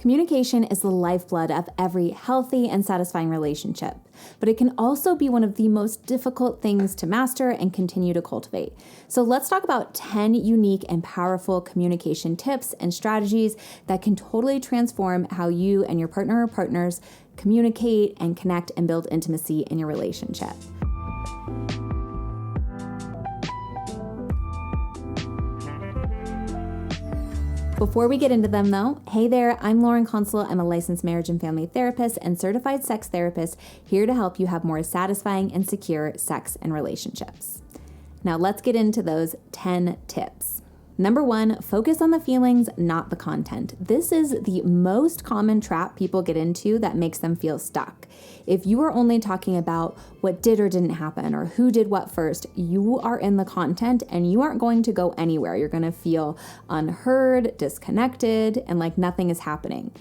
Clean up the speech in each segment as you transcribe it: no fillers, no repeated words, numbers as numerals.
Communication is the lifeblood of every healthy and satisfying relationship, but it can also be one of the most difficult things to master and continue to cultivate. So let's talk about 10 unique and powerful communication tips and strategies that can totally transform how you and your partner or partners communicate and connect and build intimacy in your relationship. Before we get into them though, hey there, I'm Lauren Consul. I'm a licensed marriage and family therapist and certified sex therapist here to help you have more satisfying and secure sex and relationships. Now let's get into those 10 tips. Number 1, focus on the feelings, not the content. This is the most common trap people get into that makes them feel stuck. If you are only talking about what did or didn't happen or who did what first, you are in the content and you aren't going to go anywhere. You're going to feel unheard, disconnected, and like nothing is happening.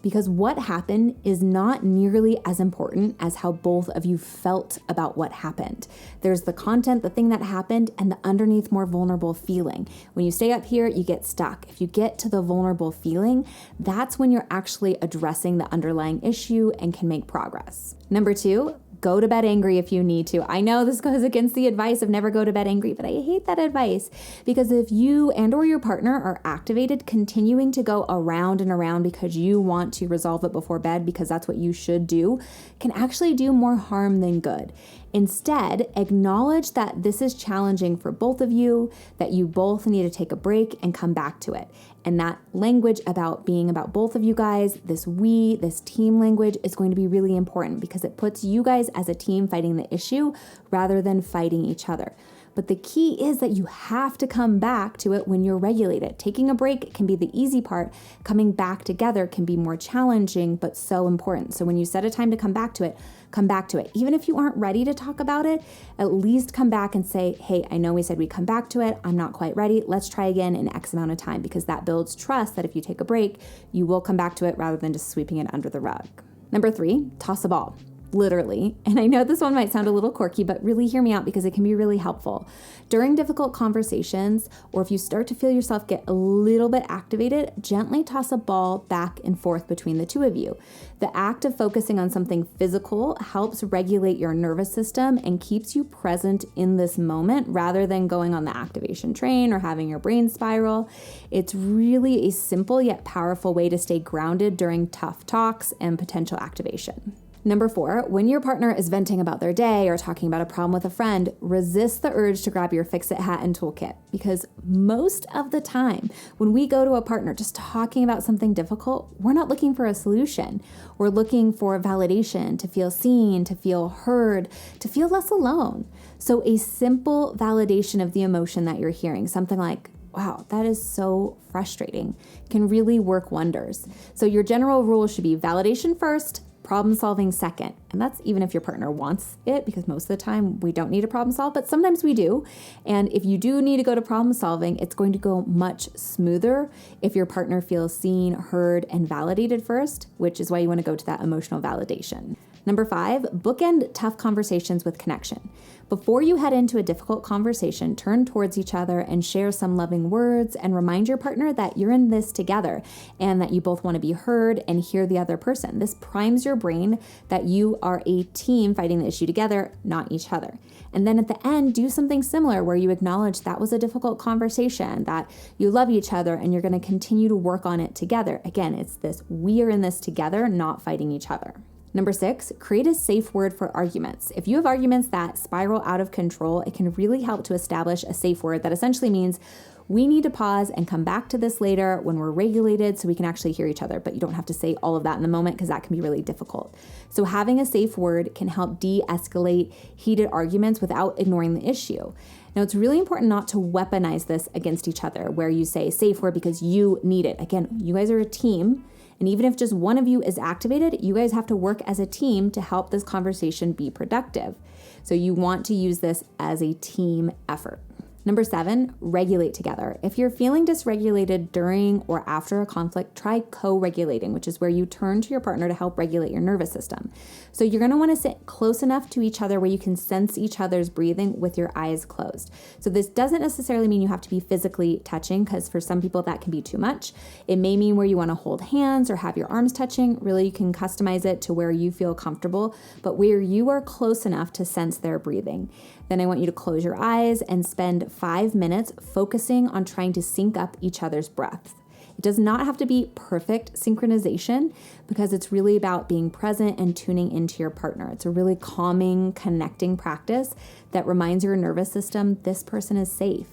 Because what happened is not nearly as important as how both of you felt about what happened. There's the content, the thing that happened, and the underneath more vulnerable feeling. When you stay up here, you get stuck. If you get to the vulnerable feeling, that's when you're actually addressing the underlying issue and can make progress. Number 2, go to bed angry if you need to. I know this goes against the advice of never go to bed angry, but I hate that advice because if you and or your partner are activated, continuing to go around and around because you want to resolve it before bed because that's what you should do, can actually do more harm than good. Instead, acknowledge that this is challenging for both of you, that you both need to take a break and come back to it. And that language about being about both of you guys, this we, this team language is going to be really important because it puts you guys as a team fighting the issue rather than fighting each other. But the key is that you have to come back to it when you're regulated. Taking a break can be the easy part. Coming back together can be more challenging, but so important. So when you set a time to come back to it, come back to it. Even if you aren't ready to talk about it, at least come back and say, hey, I know we said we'd come back to it. I'm not quite ready. Let's try again in X amount of time, because that builds trust that if you take a break, you will come back to it rather than just sweeping it under the rug. Number 3, toss a ball. Literally. And I know this one might sound a little quirky, but really hear me out because it can be really helpful. During difficult conversations, or if you start to feel yourself get a little bit activated, gently toss a ball back and forth between the two of you. The act of focusing on something physical helps regulate your nervous system and keeps you present in this moment rather than going on the activation train or having your brain spiral. It's really a simple yet powerful way to stay grounded during tough talks and potential activation. Number 4, when your partner is venting about their day or talking about a problem with a friend, resist the urge to grab your fix-it hat and toolkit. Because most of the time, when we go to a partner just talking about something difficult, we're not looking for a solution. We're looking for validation, to feel seen, to feel heard, to feel less alone. So a simple validation of the emotion that you're hearing, something like, wow, that is so frustrating, can really work wonders. So your general rule should be validation first, problem solving second. And that's even if your partner wants it, because most of the time we don't need to problem solve, but sometimes we do. And if you do need to go to problem solving, it's going to go much smoother if your partner feels seen, heard, and validated first, which is why you want to go to that emotional validation. Number 5, bookend tough conversations with connection. Before you head into a difficult conversation, turn towards each other and share some loving words and remind your partner that you're in this together and that you both want to be heard and hear the other person. This primes your brain that you are a team fighting the issue together, not each other. And then at the end, do something similar where you acknowledge that was a difficult conversation, that you love each other and you're going to continue to work on it together. Again, it's this, we are in this together, not fighting each other. Number 6, create a safe word for arguments. If you have arguments that spiral out of control, it can really help to establish a safe word that essentially means we need to pause and come back to this later when we're regulated so we can actually hear each other, but you don't have to say all of that in the moment because that can be really difficult. So having a safe word can help de-escalate heated arguments without ignoring the issue. Now, it's really important not to weaponize this against each other where you say safe word because you need it. Again, you guys are a team. And even if just one of you is activated, you guys have to work as a team to help this conversation be productive. So you want to use this as a team effort. Number 7, regulate together. If you're feeling dysregulated during or after a conflict, try co-regulating, which is where you turn to your partner to help regulate your nervous system. So you're going to want to sit close enough to each other where you can sense each other's breathing with your eyes closed. So this doesn't necessarily mean you have to be physically touching, because for some people that can be too much. It may mean where you want to hold hands or have your arms touching. Really, you can customize it to where you feel comfortable, but where you are close enough to sense their breathing. Then I want you to close your eyes and spend 5 minutes focusing on trying to sync up each other's breaths. It does not have to be perfect synchronization, because it's really about being present and tuning into your partner. It's a really calming, connecting practice that reminds your nervous system this person is safe.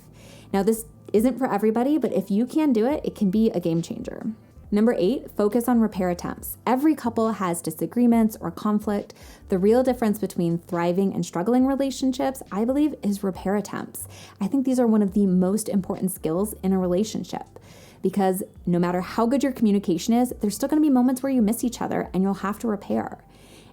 Now, this isn't for everybody, but if you can do it, it can be a game changer. Number 8, focus on repair attempts. Every couple has disagreements or conflict. The real difference between thriving and struggling relationships, I believe, is repair attempts. I think these are one of the most important skills in a relationship, because no matter how good your communication is, there's still going to be moments where you miss each other and you'll have to repair.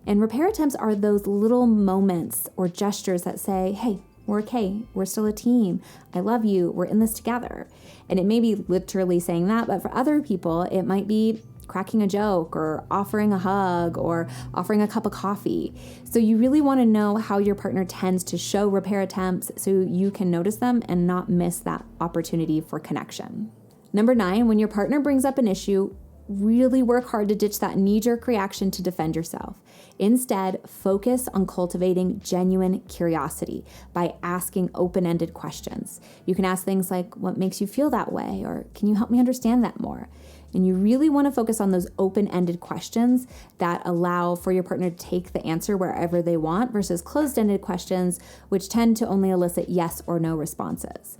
And repair attempts are those little moments or gestures that say, hey, we're okay. We're still a team. I love you. We're in this together. And it may be literally saying that, but for other people, it might be cracking a joke or offering a hug or offering a cup of coffee. So you really want to know how your partner tends to show repair attempts so you can notice them and not miss that opportunity for connection. Number 9, when your partner brings up an issue, really work hard to ditch that knee-jerk reaction to defend yourself. Instead, focus on cultivating genuine curiosity by asking open-ended questions. You can ask things like, what makes you feel that way? Or can you help me understand that more? And you really want to focus on those open-ended questions that allow for your partner to take the answer wherever they want versus closed-ended questions, which tend to only elicit yes or no responses.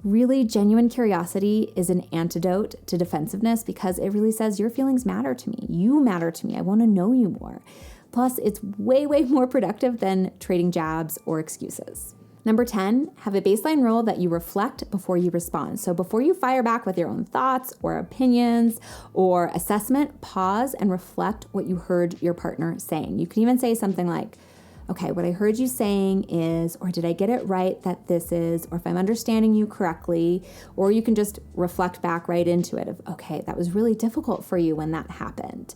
Really, genuine curiosity is an antidote to defensiveness, because it really says your feelings matter to me. You matter to me. I want to know you more. Plus, it's way, way more productive than trading jabs or excuses. Number 10, have a baseline rule that you reflect before you respond. So before you fire back with your own thoughts or opinions or assessment, pause and reflect what you heard your partner saying. You can even say something like, okay, what I heard you saying is, or did I get it right that this is, or if I'm understanding you correctly, or you can just reflect back right into it of, okay, that was really difficult for you when that happened.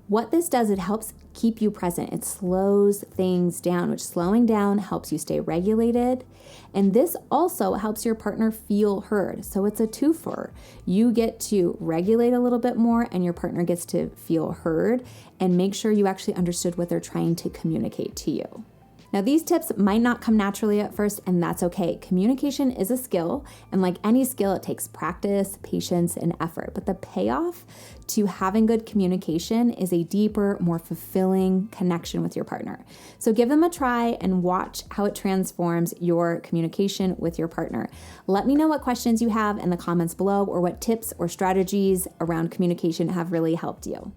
What this does, it helps keep you present. It slows things down, which slowing down helps you stay regulated. And this also helps your partner feel heard. So it's a twofer. You get to regulate a little bit more and your partner gets to feel heard and make sure you actually understood what they're trying to communicate to you. Now, these tips might not come naturally at first, and that's okay. Communication is a skill, and like any skill, it takes practice, patience, and effort. But the payoff to having good communication is a deeper, more fulfilling connection with your partner. So give them a try and watch how it transforms your communication with your partner. Let me know what questions you have in the comments below, or what tips or strategies around communication have really helped you.